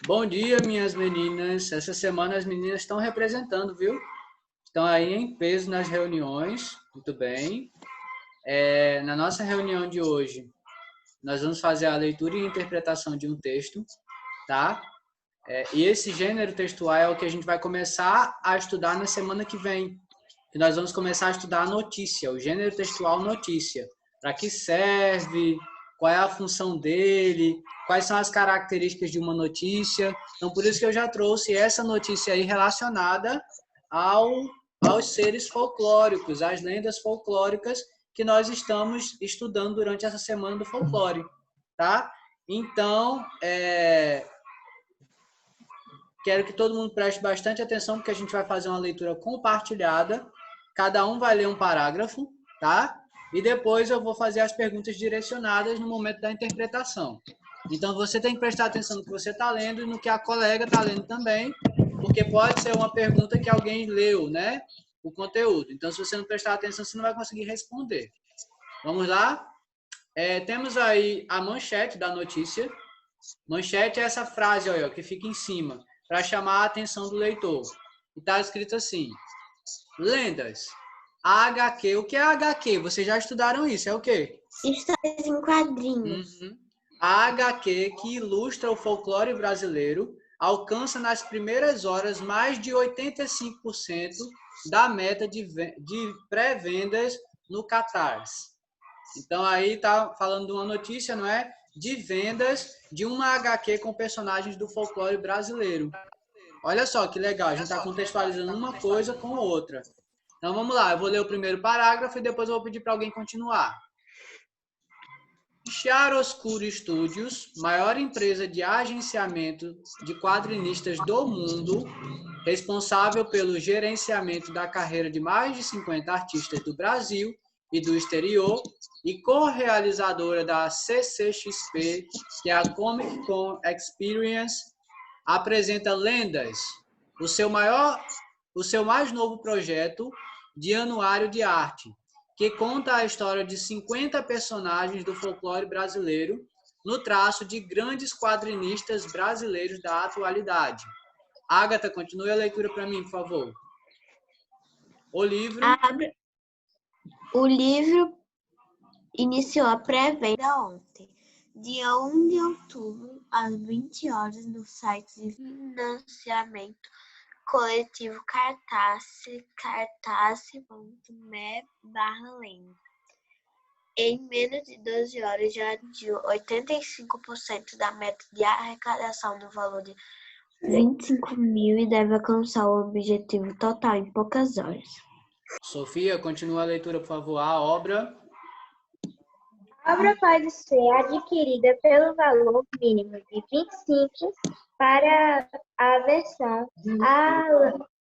Bom dia, minhas meninas. Essa semana as meninas estão representando, viu? Estão aí em peso nas reuniões. Muito bem. Na nossa reunião de hoje, nós vamos fazer a leitura e interpretação de um texto, tá? E esse gênero textual é o que a gente vai começar a estudar na semana que vem. Que nós vamos começar a estudar a notícia, o gênero textual notícia. Para que serve? Qual é a função dele? Quais são as características de uma notícia? Então, por isso que eu já trouxe essa notícia aí relacionada aos seres folclóricos, às lendas folclóricas que nós estamos estudando durante essa semana do folclore, tá? Então, quero que todo mundo preste bastante atenção, porque a gente vai fazer uma leitura compartilhada. Cada um vai ler um parágrafo, tá? E depois eu vou fazer as perguntas direcionadas no momento da interpretação. Então, você tem que prestar atenção no que você está lendo e no que a colega está lendo também, porque pode ser uma pergunta que alguém leu, né? O conteúdo. Então, se você não prestar atenção, você não vai conseguir responder. Vamos lá? Temos aí a manchete da notícia. Manchete é essa frase aí, ó, que fica em cima, para chamar a atenção do leitor. E está escrito assim: lendas. A HQ. O que é a HQ? Vocês já estudaram isso? É o quê? Histórias em quadrinhos. A HQ, que ilustra o folclore brasileiro, alcança nas primeiras horas mais de 85% da meta de pré-vendas no Catarse. Então aí tá falando de uma notícia, não é? De vendas de uma HQ com personagens do folclore brasileiro. Olha só que legal, a gente está contextualizando uma coisa com outra. Então vamos lá, eu vou ler o primeiro parágrafo e depois eu vou pedir para alguém continuar. Chiaroscuro Studios, maior empresa de agenciamento de quadrinistas do mundo, responsável pelo gerenciamento da carreira de mais de 50 artistas do Brasil e do exterior, e co-realizadora da CCXP, que é a Comic Con Experience, apresenta Lendas, o seu mais novo projeto de anuário de arte, que conta a história de 50 personagens do folclore brasileiro no traço de grandes quadrinistas brasileiros da atualidade. Agatha, continue a leitura para mim, por favor. O livro... O livro iniciou a pré-venda ontem, dia 1 de outubro, às 20 horas, no site de financiamento coletivo cartaz.me/lenda. Em menos de 12 horas, já atingiu 85% da meta de arrecadação no valor de 25 mil e deve alcançar o objetivo total em poucas horas. Sofia, continua a leitura, por favor. A obra... A obra pode ser adquirida pelo valor mínimo de 25 para a versão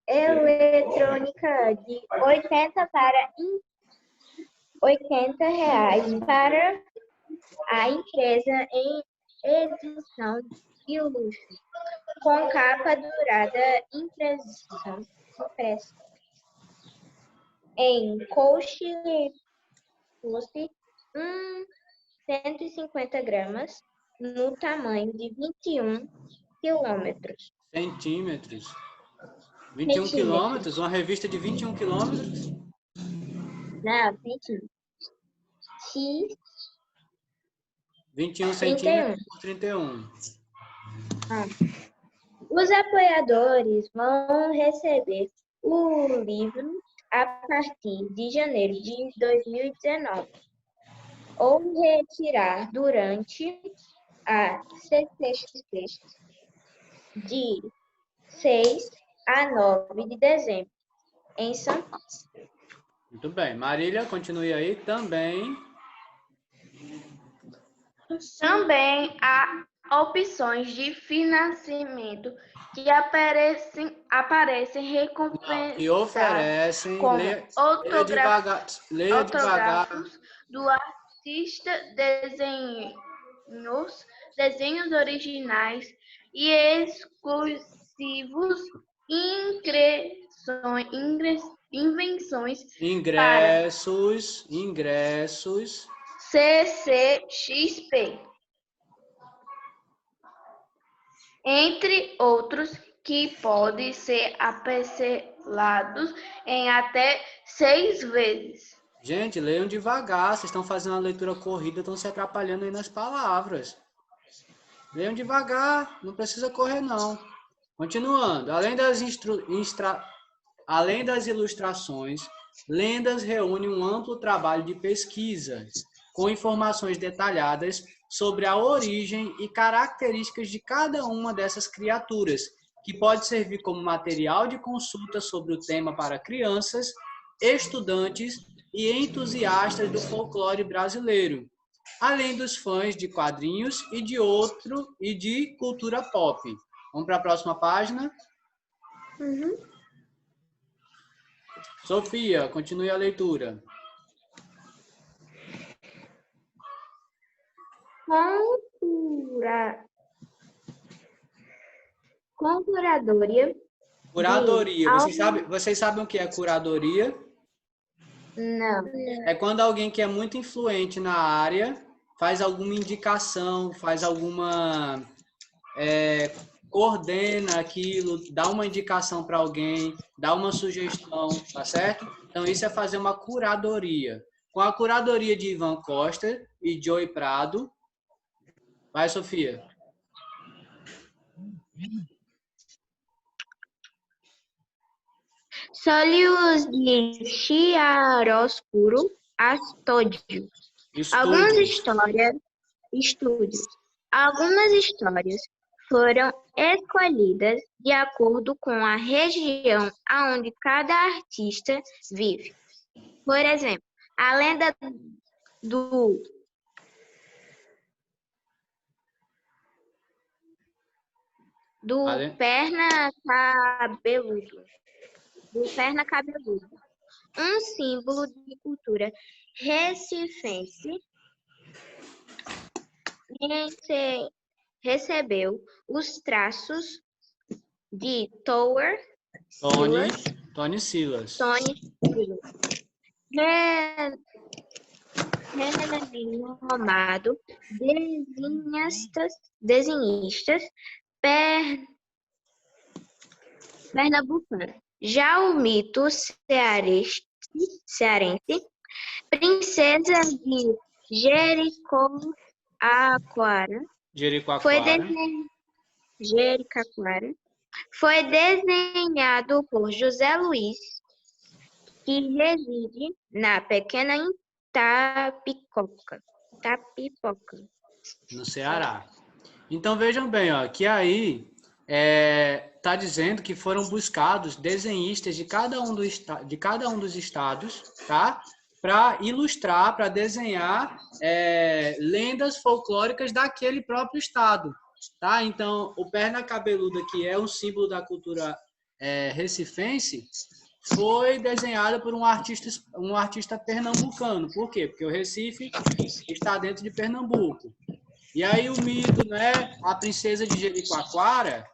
eletrônica de 80 para R$ 80 para a empresa em edição de luxo, com capa dourada impressa em coach 150 gramas, no tamanho de 21 quilômetros. Centímetros. 21 quilômetros? Uma revista de 21 quilômetros? Não, centímetros. 21 centímetros por 31. Os apoiadores vão receber o livro a partir de janeiro de 2019 ou retirar durante a CCXP de 6 a 9 de dezembro, em São Paulo. Muito bem. Marília, continue aí. Também há opções de financiamento que aparecem que oferecem, como leia autógrafos devagar. do artista, desenhos originais e exclusivos, invenções Ingressos. CCXP. entre outros que podem ser parcelados em até 6 vezes. Gente, leiam devagar. Vocês estão fazendo a leitura corrida, estão se atrapalhando aí nas palavras. Leiam devagar, não precisa correr não. Continuando, além das ilustrações, Lendas reúne um amplo trabalho de pesquisa, com informações detalhadas sobre a origem e características de cada uma dessas criaturas, que pode servir como material de consulta sobre o tema para crianças, estudantes e entusiastas do folclore brasileiro, além dos fãs de quadrinhos e de cultura pop. Vamos para a próxima página? Sofia, continue a leitura. Com curadoria. Curadoria. Vocês sabem o que é curadoria? Não. É quando alguém que é muito influente na área faz alguma indicação, faz alguma... coordena aquilo, dá uma indicação para alguém, dá uma sugestão, tá certo? Então, isso é fazer uma curadoria. Com a curadoria de Ivan Costa e Joey Prado. Vai, Sofia. Sólios de chiaroscuro astódio. Algumas histórias foram escolhidas de acordo com a região onde cada artista vive. Por exemplo, a lenda do perna cabeludo, um símbolo de cultura recifense, recebeu os traços de Tony Silas. Renomado desenhistas pernambucano. Já o mito cearense, Princesa de Jericoacoara, foi desenhado por José Luiz, que reside na pequena Tapipoca, no Ceará. Então vejam bem, ó, que aí está dizendo que foram buscados desenhistas de cada um dos estados, tá? Para ilustrar, para desenhar lendas folclóricas daquele próprio estado, tá? Então, o perna cabeluda, que é um símbolo da cultura recifense, foi desenhada por um artista pernambucano. Por quê? Porque o Recife está dentro de Pernambuco. E aí o mito, né, a princesa de Jericoacoara,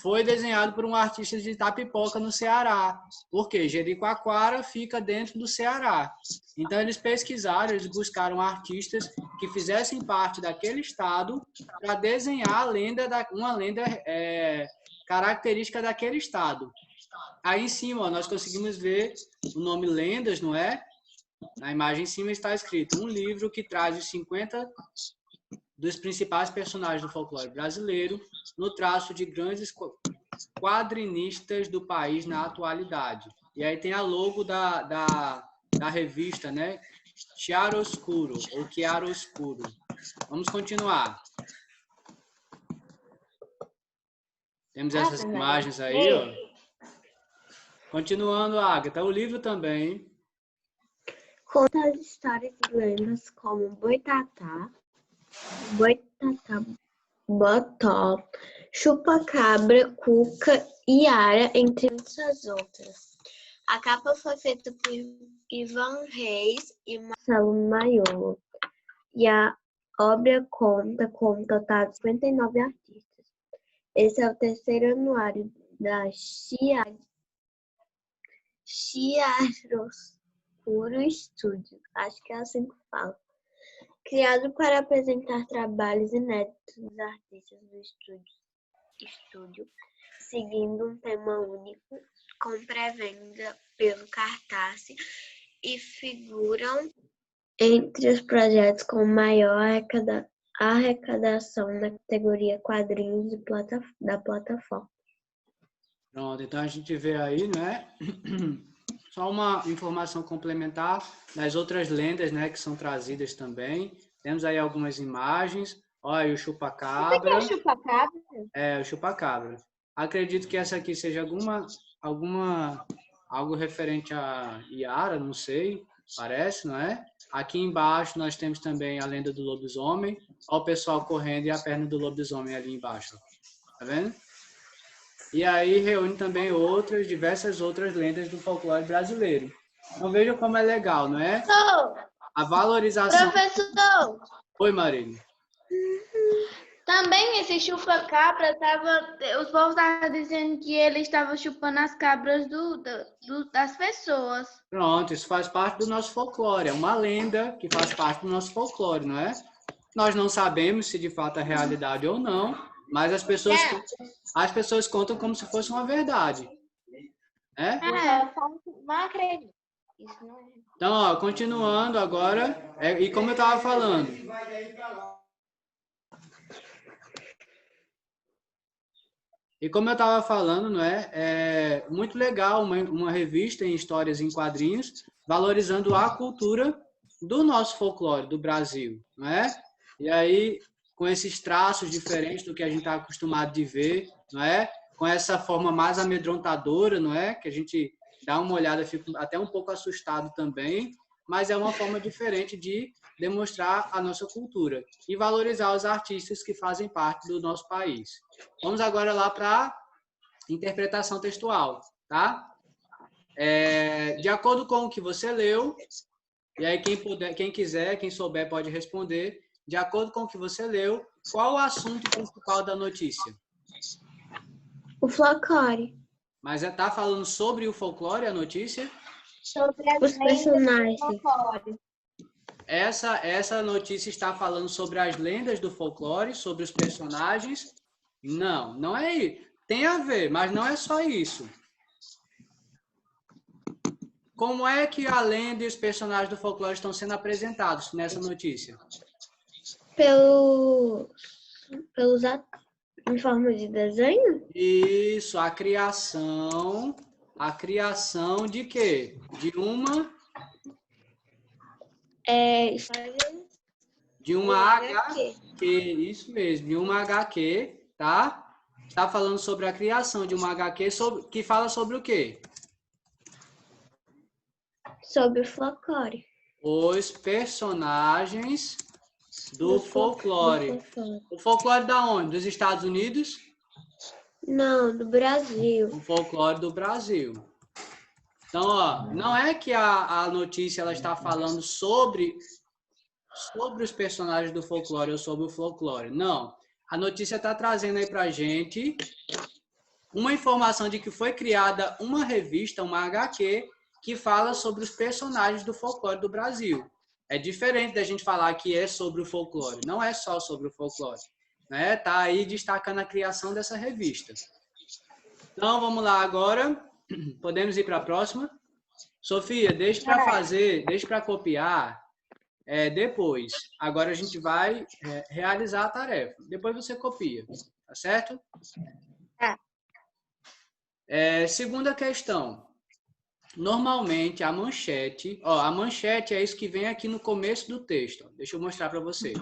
foi desenhado por um artista de Itapipoca, no Ceará. Por quê? Jericoacoara fica dentro do Ceará. Então eles pesquisaram, eles buscaram artistas que fizessem parte daquele estado para desenhar uma lenda característica daquele estado. Aí em cima, ó, nós conseguimos ver o nome Lendas, não é? Na imagem em cima está escrito: um livro que traz os 50 dos principais personagens do folclore brasileiro no traço de grandes quadrinistas do país na atualidade. E aí tem a logo da revista, né? Chiaroscuro, ou Chiaroscuro. Vamos continuar. Temos essas imagens aí, ó. Continuando, Agatha, o livro também conta as histórias e lendas como Boitatá, Botó, Chupa-Cabra, Cuca e Ara, entre muitas outras. A capa foi feita por Ivan Reis e Marcelo Maiolo. E a obra conta com um total de 59 artistas. Esse é o terceiro anuário da Chiaroscuro Studio, acho que é assim que fala, criado para apresentar trabalhos inéditos dos artistas do estúdio. estúdio, seguindo um tema único, com pré-venda pelo cartaz e figuram entre os projetos com maior arrecadação na categoria quadrinhos da plataforma. Pronto, então a gente vê aí, né? Só uma informação complementar das outras lendas, né, que são trazidas também. Temos aí algumas imagens. Olha, o chupacabra. O que é chupacabra? É, o chupacabra. Acredito que essa aqui seja algo referente a Iara, não sei, parece, não é? Aqui embaixo nós temos também a lenda do lobisomem. Olha o pessoal correndo e a perna do lobisomem ali embaixo. Tá vendo? E aí reúne também diversas outras lendas do folclore brasileiro. Então vejam como é legal, não é? A valorização... Professor, Oi, Marília. também esse chupa-cabra os povos estavam dizendo que ele estava chupando as cabras das pessoas. Pronto, isso faz parte do nosso folclore. É uma lenda que faz parte do nosso folclore, não é? Nós não sabemos se de fato é realidade ou não, mas as pessoas contam como se fosse uma verdade. É? Não acredito. Isso não é. Então, ó, continuando agora, e como eu estava falando... E como eu estava falando, não é? É muito legal uma revista em histórias em quadrinhos, valorizando a cultura do nosso folclore, do Brasil, não é? E aí, com esses traços diferentes do que a gente está acostumado de ver, não é? Com essa forma mais amedrontadora, não é? Que a gente dá uma olhada, fica até um pouco assustado também, mas é uma forma diferente de demonstrar a nossa cultura e valorizar os artistas que fazem parte do nosso país. Vamos agora lá para a interpretação textual, tá? De acordo com o que você leu, e aí quem quiser, quem souber pode responder, de acordo com o que você leu, qual o assunto principal da notícia? O folclore. Mas está falando sobre o folclore, a notícia? Sobre Os personagens. folclore. Essa notícia está falando sobre as lendas do folclore, sobre os personagens? Não, não é isso. Tem a ver, mas não é só isso. Como é que a lenda e os personagens do folclore estão sendo apresentados nessa notícia? Em forma de desenho? Isso, a criação de quê? De uma HQ, isso mesmo, de uma HQ, tá? Está falando sobre a criação de uma HQ que fala sobre o quê? Sobre o folclore. Os personagens do folclore. O folclore da onde? Dos Estados Unidos? Não, do Brasil. O folclore do Brasil. Então, ó, não é que a notícia ela está falando sobre os personagens do folclore ou sobre o folclore. Não. A notícia está trazendo aí para a gente uma informação de que foi criada uma revista, uma HQ, que fala sobre os personagens do folclore do Brasil. É diferente da gente falar que é sobre o folclore. Não é só sobre o folclore. Né? Tá aí destacando a criação dessa revista. Então, vamos lá agora. Podemos ir para a próxima? Sofia, deixa para copiar depois. Agora a gente vai realizar a tarefa. Depois você copia. Tá certo? Tá. Segunda questão. Normalmente a manchete é isso que vem aqui no começo do texto. Deixa eu mostrar para vocês.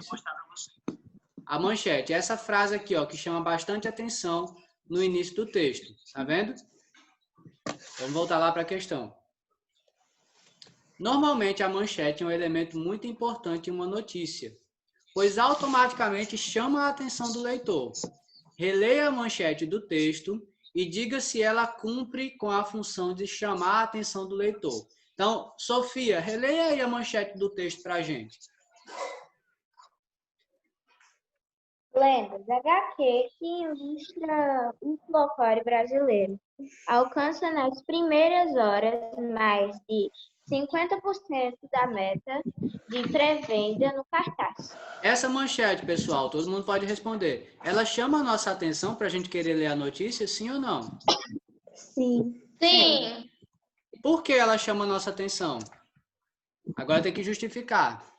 A manchete é essa frase aqui, que chama bastante atenção no início do texto. Tá vendo? Vamos voltar lá para a questão. Normalmente a manchete é um elemento muito importante em uma notícia, pois automaticamente chama a atenção do leitor. Releia a manchete do texto e diga se ela cumpre com a função de chamar a atenção do leitor. Então, Sofia, releia aí a manchete do texto para a gente. Lendas, HQ que ilustra o folclore brasileiro. Alcança nas primeiras horas mais de 50% da meta de pré-venda no cartaz. Essa manchete, pessoal, todo mundo pode responder. Ela chama a nossa atenção para a gente querer ler a notícia, sim ou não? Sim. Sim. Por que ela chama a nossa atenção? Agora tem que justificar.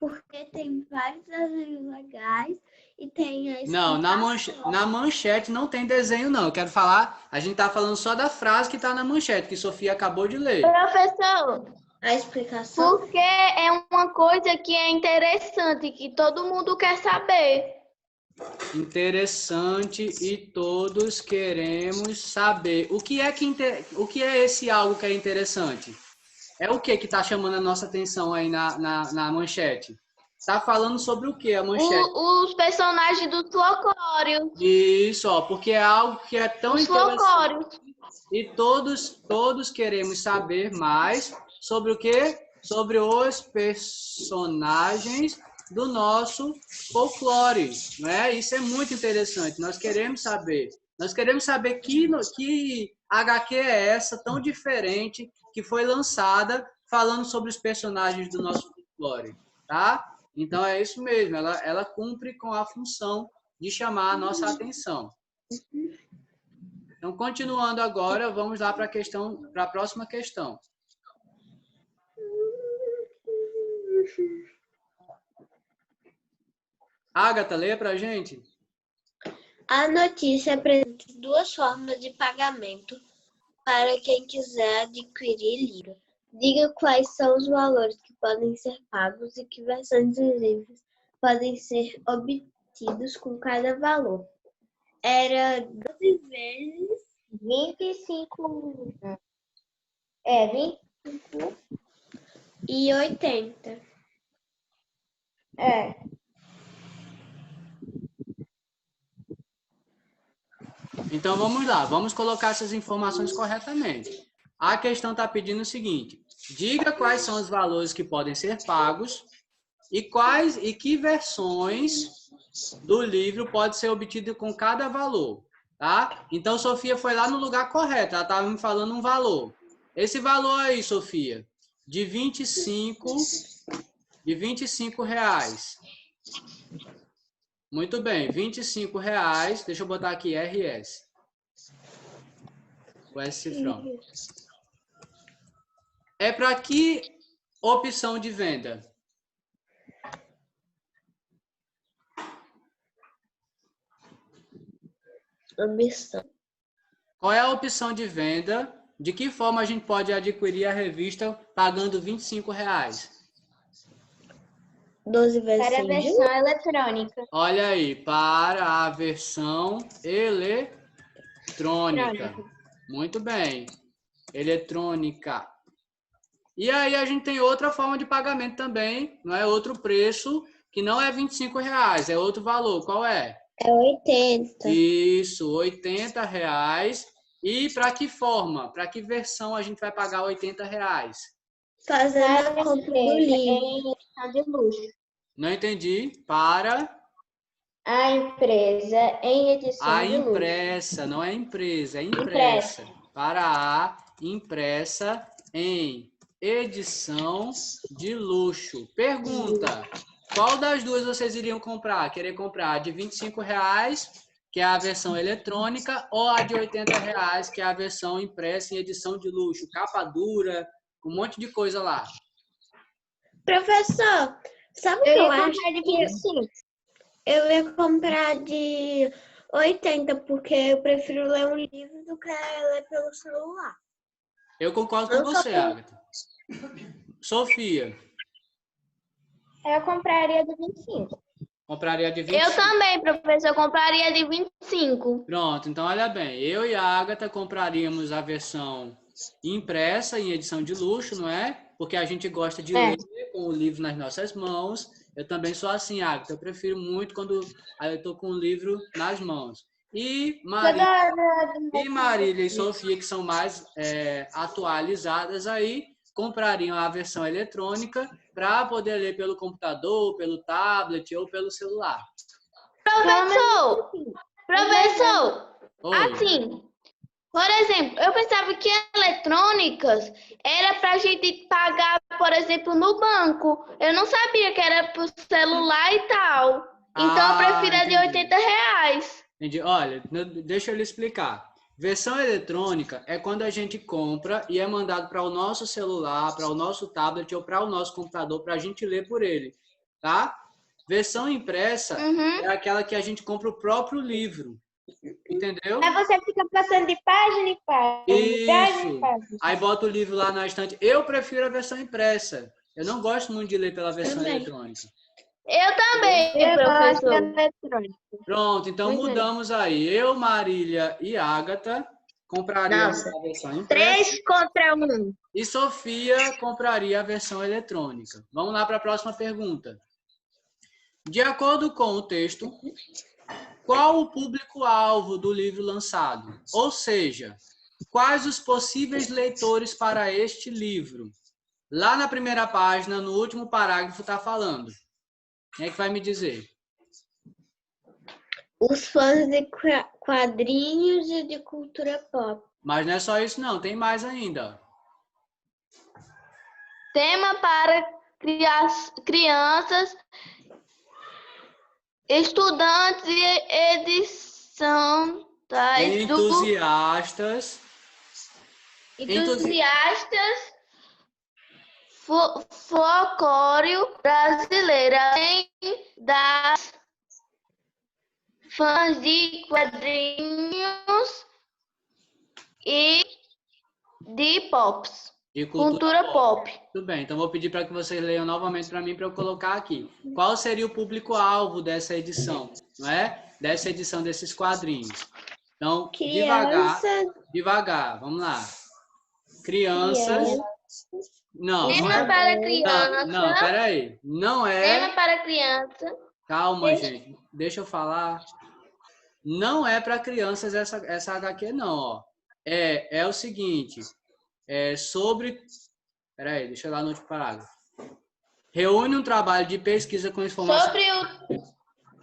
Porque tem vários desenhos legais e tem a Não, na manchete não tem desenho, não. Eu quero falar, a gente tá falando só da frase que tá na manchete, que Sofia acabou de ler. Professor, a explicação. porque é uma coisa que é interessante, que todo mundo quer saber. Interessante e todos queremos saber. O que é esse algo que é interessante? É o que está chamando a nossa atenção aí na manchete? Está falando sobre o que a manchete? Os personagens do folclore. Isso, ó, porque é algo que é tão Os interessante. folclórios. E todos queremos saber mais sobre o quê? Sobre os personagens do nosso folclore, né? Isso é muito interessante. Nós queremos saber. Nós queremos saber que HQ é essa tão diferente que foi lançada falando sobre os personagens do nosso folclore, tá? Então é isso mesmo. Ela cumpre com a função de chamar a nossa atenção. Então, continuando agora, vamos lá para a próxima questão. Agatha, lê para a gente. A notícia apresenta duas formas de pagamento para quem quiser adquirir livro. Diga quais são os valores que podem ser pagos e que versões dos livros podem ser obtidos com cada valor. Era 12 vezes 25 e 80. Então, vamos lá. Vamos colocar essas informações corretamente. A questão está pedindo o seguinte. Diga quais são os valores que podem ser pagos e que versões do livro pode ser obtido com cada valor. Tá? Então, Sofia foi lá no lugar correto. Ela estava me falando um valor. Esse valor aí, Sofia, de 25 reais. Muito bem, 25 reais. Deixa eu botar aqui RS. O S cifrão. É para que opção de venda? Ambição. Qual é a opção de venda? De que forma a gente pode adquirir a revista pagando 25 reais? 12 vezes para a 100 de versão eletrônica. Olha aí, para a versão eletrônica. Muito bem. Eletrônica. E aí a gente tem outra forma de pagamento também, não é? Outro preço, que não é 25 reais, é outro valor. Qual é? É 80. Isso, 80 reais. E para que forma? Para que versão a gente vai pagar 80 reais? Fazendo a compra do livro. Em edição de luxo. Não entendi. Para A empresa em edição a de luxo. impressa, não é empresa, é impressa. Para a impressa em edição de luxo. Pergunta: qual das duas vocês iriam comprar? Querer comprar a de 25 reais, que é a versão eletrônica, ou a de 80 reais, que é a versão impressa em edição de luxo? Capa dura, um monte de coisa lá. Professor, sabe o que Eu eu ia acho? comprar de 25. Eu ia comprar de 80, porque eu prefiro ler um livro do que ler pelo celular. Eu concordo com você, Agatha. Sofia. Eu compraria de 25. Compraria de 25. Eu também, professor, compraria de 25. Pronto, então olha bem. Eu e a Agatha compraríamos a versão impressa em edição de luxo, não é? Porque a gente gosta de ler com o livro nas nossas mãos. Eu também sou assim, Agatha. Eu prefiro muito quando eu estou com o livro nas mãos. E Marília e Sofia, que são mais atualizadas aí, comprariam a versão eletrônica para poder ler pelo computador, pelo tablet ou pelo celular. Professor, Oi. assim, por exemplo, eu pensava que eletrônicas era para a gente pagar, por exemplo, no banco. Eu não sabia que era por celular e tal. Então, eu prefiro a de Entendi. R$ 80. Entendi. Olha, deixa eu lhe explicar. Versão eletrônica é quando a gente compra e é mandado para o nosso celular, para o nosso tablet ou para o nosso computador para a gente ler por ele, tá? Versão impressa Uhum. é aquela que a gente compra o próprio livro, entendeu? Aí você fica passando de página em página, de página em Isso. página. Aí bota o livro lá na estante. Eu prefiro a versão impressa. Eu não gosto muito de ler pela versão Também. eletrônica. Eu também, Eu gosto de professor. eletrônico. Pronto, então Pois é. mudamos aí. Eu, Marília e Ágata compraríamos Nossa. a versão impressa 3 contra 1. e Sofia compraria a versão eletrônica. Vamos lá para a próxima pergunta. De acordo com o texto, qual o público-alvo do livro lançado? Ou seja, quais os possíveis leitores para este livro? Lá na primeira página, no último parágrafo, está falando. Quem é que vai me dizer? Os fãs de quadrinhos e de cultura pop. Mas não é só isso, não. Tem mais ainda. Tema para crianças, estudantes e edição Entusiastas. entusiastas folclore brasileiro, além das fãs de quadrinhos e de pops. De Cultura pop. Tudo bem, então vou pedir para que vocês leiam novamente para mim para eu colocar aqui. Qual seria o público-alvo dessa edição, não é? Dessa edição desses quadrinhos. Então, devagar, vamos lá. Crianças. Não, não Tema é. para criança. Não, peraí. Não é. Tema para criança. Calma, gente. Deixa eu falar. Não é para crianças essa HQ, não, ó. É o seguinte. É sobre... Peraí, deixa eu lá no último parágrafo. Reúne um trabalho de pesquisa com informações... Sobre o...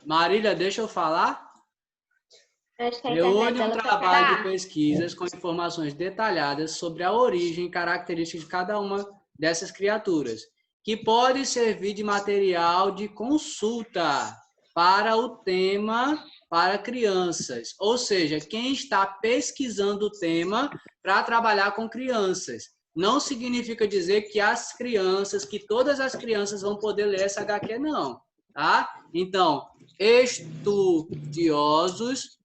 Marília, deixa eu falar. Acho que a Reúne internet um dela trabalho de pesquisas com informações detalhadas sobre a origem e características de cada uma dessas criaturas, que pode servir de material de consulta para o tema para crianças. Ou seja, quem está pesquisando o tema para trabalhar com crianças. Não significa dizer que que todas as crianças vão poder ler essa HQ, não. Tá? Então, estudiosos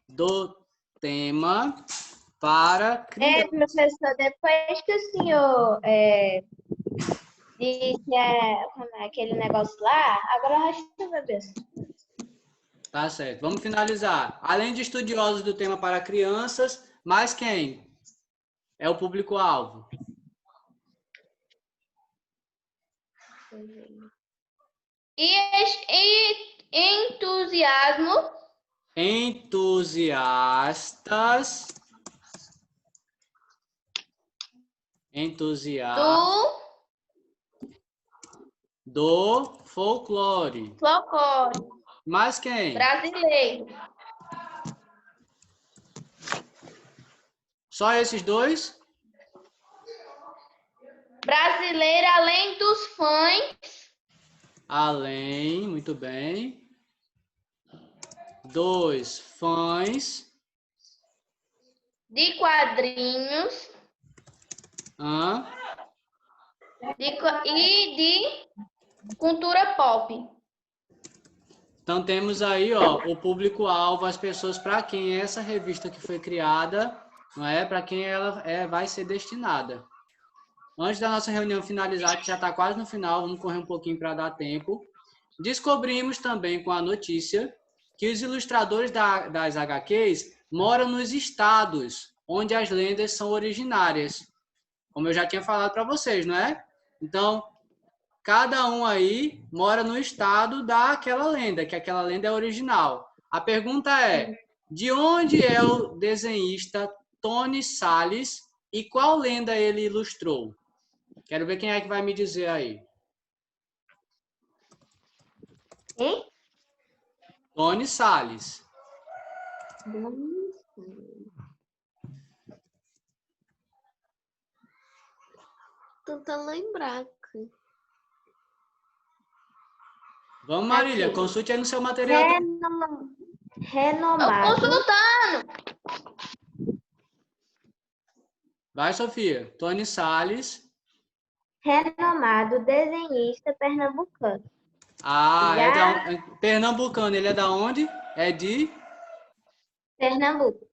do tema para crianças. Professor, depois que o senhor disse aquele negócio lá, agora o resto da cabeça. Tá certo. Vamos finalizar. Além de estudiosos do tema para crianças, mais quem? É o público-alvo. E entusiasmo. Entusiastas do folclore. Mais quem? Brasileiro. Só esses dois? Brasileiro, além dos fãs. Além, muito bem. Dos fãs. De quadrinhos. E de cultura pop. Então temos aí, ó, o público-alvo, as pessoas para quem essa revista que foi criada, não é? Para quem ela vai ser destinada. Antes da nossa reunião finalizar, que já está quase no final, vamos correr um pouquinho para dar tempo. Descobrimos também com a notícia que os ilustradores das HQs moram nos estados onde as lendas são originárias. Como eu já tinha falado para vocês, não é? Então, cada um aí mora no estado daquela lenda, que aquela lenda é original. A pergunta é, de onde é o desenhista Tony Salles e qual lenda ele ilustrou? Quero ver quem é que vai me dizer aí. Hein? Tony Salles. Tentando lembrar aqui. Vamos, Marília, Aqui. consulte aí no seu material. Renomado. Consultando. Vai, Sofia. Tony Salles. Renomado desenhista pernambucano. Pernambucano. Ele é da onde? É de Pernambuco.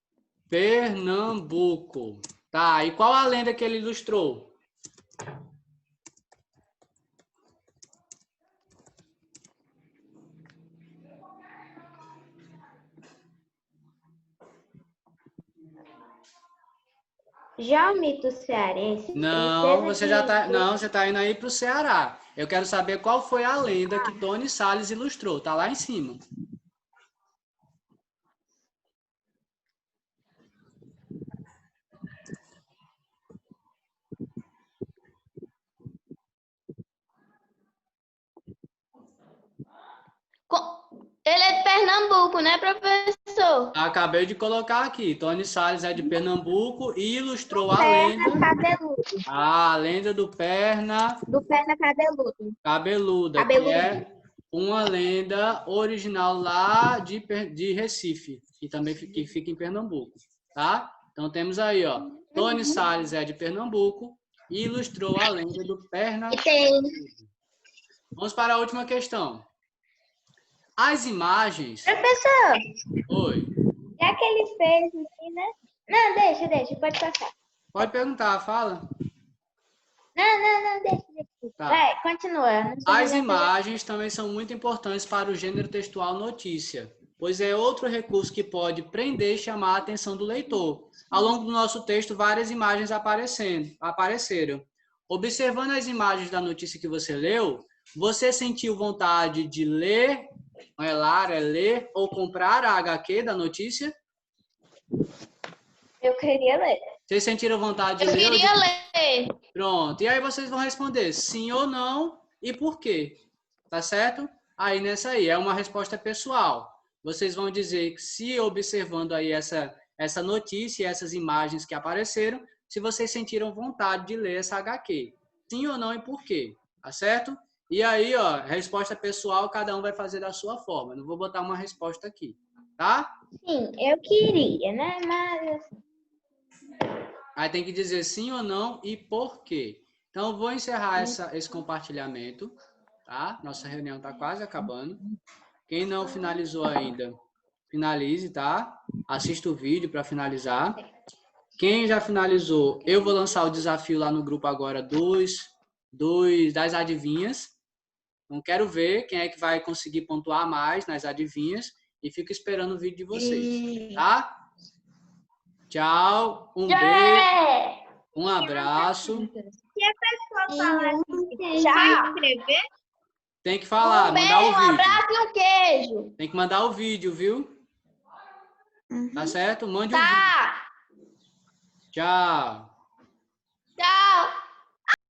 Pernambuco. Tá, e qual a lenda que ele ilustrou? Já o mito cearense. Não, você já tá, princesa não, você tá indo aí pro Ceará. Eu quero saber qual foi a lenda que Tony Salles ilustrou. Tá lá em cima. Ele é de Pernambuco, né, professor? Acabei de colocar aqui. Tony Salles é de Pernambuco e ilustrou a Perna lenda. cabeludo. A lenda do perna Do perna cabeludo. cabeluda, que é uma lenda original lá de Recife, que também que fica em Pernambuco, tá? Então temos aí, ó, Tony Salles é de Pernambuco e ilustrou a lenda do perna cabeludo. Vamos para a última questão. As imagens... Professor, Oi. já que ele fez assim, né? Não, deixa, pode passar. Pode perguntar, fala. Não, deixa. Tá. Vai, continua. Não sei As se já imagens também são muito importantes para o gênero textual notícia, pois é outro recurso que pode prender e chamar a atenção do leitor. Ao longo do nosso texto, várias imagens apareceram. Observando as imagens da notícia que você leu, você sentiu vontade de ler, não é Lara, é ler ou comprar a HQ da notícia? Eu queria ler. Vocês sentiram vontade de Eu ler? queria ler. Pronto. E aí vocês vão responder sim ou não e por quê. Tá certo? Aí nessa aí é uma resposta pessoal. Vocês vão dizer que se observando aí essa notícia, essas imagens que apareceram, se vocês sentiram vontade de ler essa HQ. Sim ou não e por quê. Tá certo? E aí, ó, resposta pessoal, cada um vai fazer da sua forma. Não vou botar uma resposta aqui. Tá? Sim, eu queria, né? Mas Aí tem que dizer sim ou não e por quê. Então, eu vou encerrar esse compartilhamento, tá? Nossa reunião está quase acabando. Quem não finalizou ainda, finalize, tá? Assista o vídeo para finalizar. Quem já finalizou, eu vou lançar o desafio lá no grupo agora das adivinhas. Então, quero ver quem é que vai conseguir pontuar mais nas adivinhas e fico esperando o vídeo de vocês, tá? Tchau, um beijo, um abraço. se a pessoa falar assim, vai Tchau. escrever? Tem que falar, Um mandar beijo, o um vídeo. abraço e um queijo. Tem que mandar o vídeo, viu? Tá certo? Mande o vídeo. Tá. Tchau. Tchau.